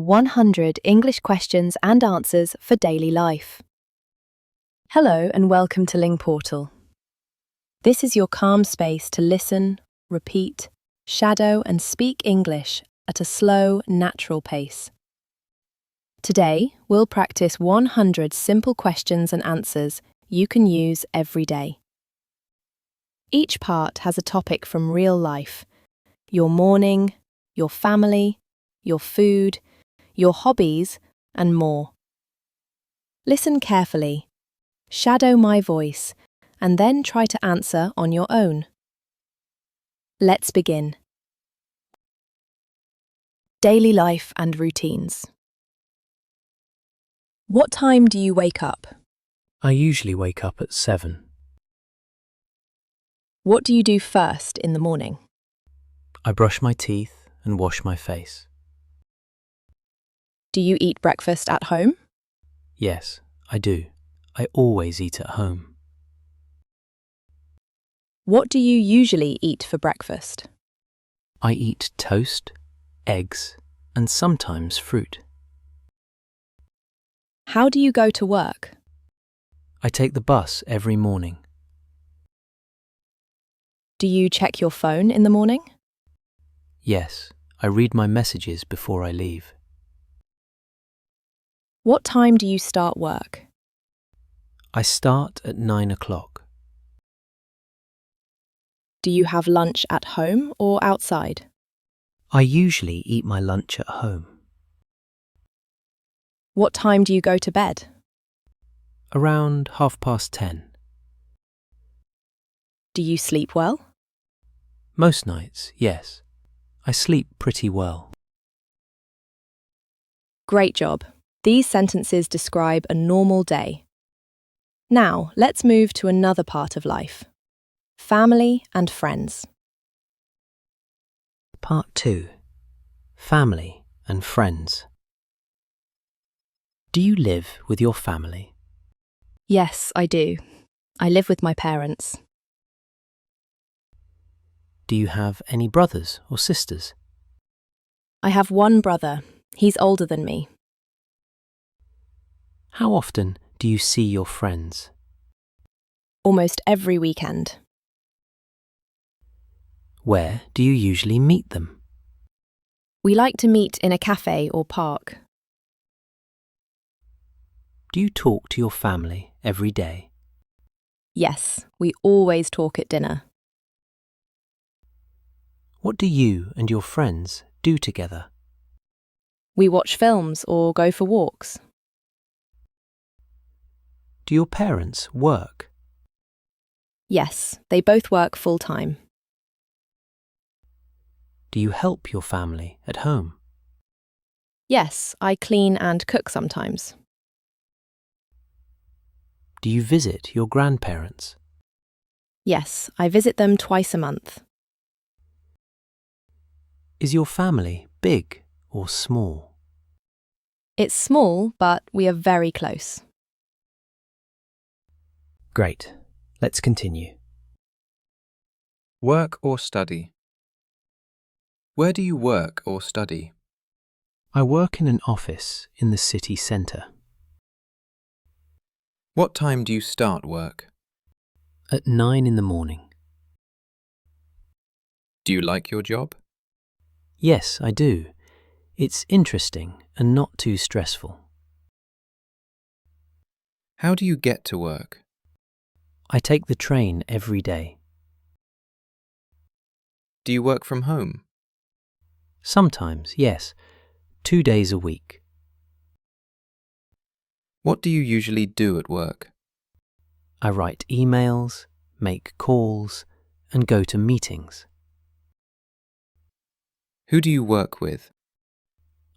100 English questions and answers for daily life. Hello and welcome to Lingportal. This is your calm space to listen, repeat, shadow and speak English at a slow, natural pace. Today, we'll practice 100 simple questions and answers you can use every day. Each part has a topic from real life: your morning, your family, your food, your hobbies, and more. Listen carefully, shadow my voice, and then try to answer on your own. Let's begin. Daily life and routines. What time do you wake up? I usually wake up at 7. What do you do first in the morning? I brush my teeth and wash my face. Do you eat breakfast at home? Yes, I do. I always eat at home. What do you usually eat for breakfast? I eat toast, eggs, and sometimes fruit. How do you go to work? I take the bus every morning. Do you check your phone in the morning? Yes, I read my messages before I leave. What time do you start work? I start at 9 o'clock. Do you have lunch at home or outside? I usually eat my lunch at home. What time do you go to bed? Around 10:30. Do you sleep well? Most nights, yes. I sleep pretty well. Great job. These sentences describe a normal day. Now, let's move to another part of life: family and friends. Part 2. Family and friends. Do you live with your family? Yes, I do. I live with my parents. Do you have any brothers or sisters? I have one brother. He's older than me. How often do you see your friends? Almost every weekend. Where do you usually meet them? We like to meet in a cafe or park. Do you talk to your family every day? Yes, we always talk at dinner. What do you and your friends do together? We watch films or go for walks. Do your parents work? Yes, they both work full-time. Do you help your family at home? Yes, I clean and cook sometimes. Do you visit your grandparents? Yes, I visit them twice a month. Is your family big or small? It's small, but we are very close. Great. Let's continue. Work or study? Where do you work or study? I work in an office in the city centre. What time do you start work? At 9 in the morning. Do you like your job? Yes, I do. It's interesting and not too stressful. How do you get to work? I take the train every day. Do you work from home? Sometimes, yes, 2 days a week. What do you usually do at work? I write emails, make calls, and go to meetings. Who do you work with?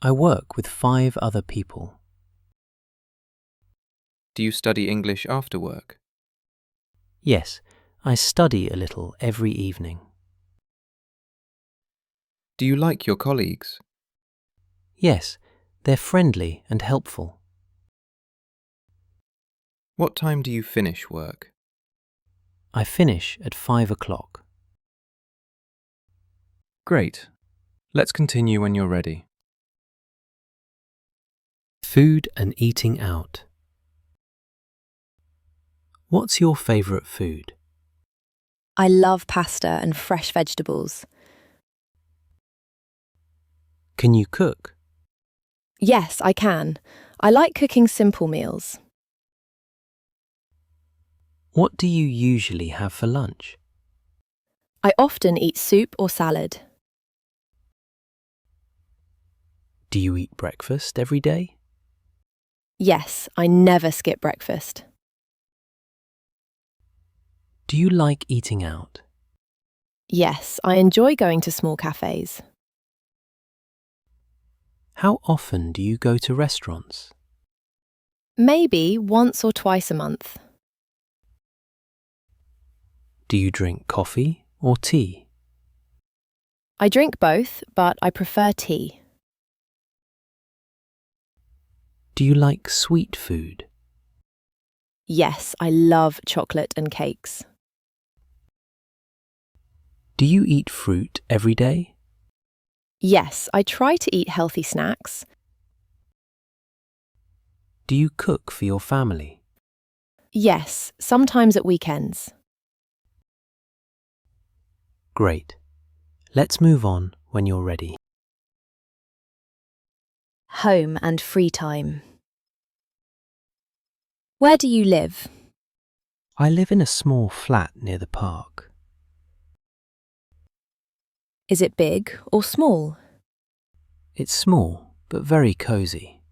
I work with 5 other people. Do you study English after work? Yes, I study a little every evening. Do you like your colleagues? Yes, they're friendly and helpful. What time do you finish work? I finish at 5 o'clock. Great. Let's continue when you're ready. Food and eating out. What's your favourite food? I love pasta and fresh vegetables. Can you cook? Yes, I can. I like cooking simple meals. What do you usually have for lunch? I often eat soup or salad. Do you eat breakfast every day? Yes, I never skip breakfast. Do you like eating out? Yes, I enjoy going to small cafes. How often do you go to restaurants? Maybe once or twice a month. Do you drink coffee or tea? I drink both, but I prefer tea. Do you like sweet food? Yes, I love chocolate and cakes. Do you eat fruit every day? Yes, I try to eat healthy snacks. Do you cook for your family? Yes, sometimes at weekends. Great. Let's move on when you're ready. Home and free time. Where do you live? I live in a small flat near the park. Is it big or small? It's small, but very cosy.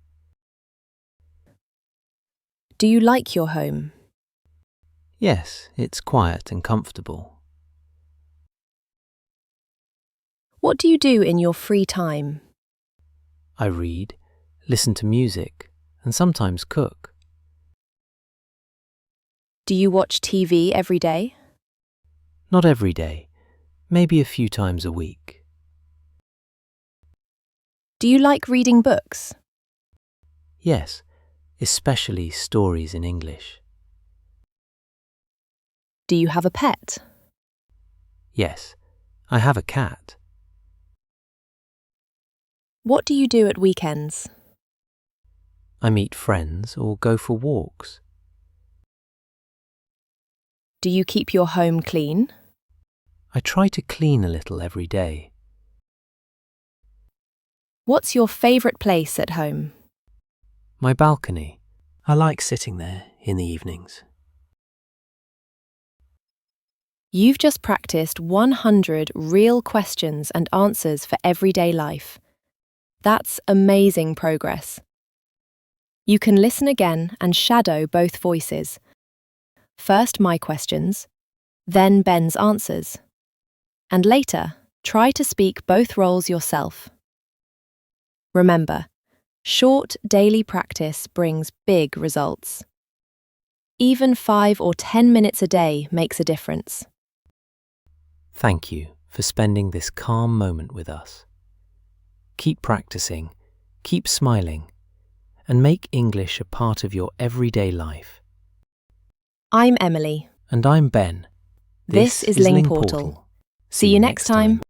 Do you like your home? Yes, it's quiet and comfortable. What do you do in your free time? I read, listen to music, and sometimes cook. Do you watch TV every day? Not every day, maybe a few times a week. Do you like reading books? Yes, especially stories in English. Do you have a pet? Yes, I have a cat. What do you do at weekends? I meet friends or go for walks. Do you keep your home clean? I try to clean a little every day. What's your favourite place at home? My balcony. I like sitting there in the evenings. You've just practiced 100 real questions and answers for everyday life. That's amazing progress. You can listen again and shadow both voices. First my questions, then Ben's answers. And later, try to speak both roles yourself. Remember, short daily practice brings big results. Even 5 or 10 minutes a day makes a difference. Thank you for spending this calm moment with us. Keep practicing, keep smiling, and make English a part of your everyday life. I'm Emily. And I'm Ben. This is Lingportal. See you next time.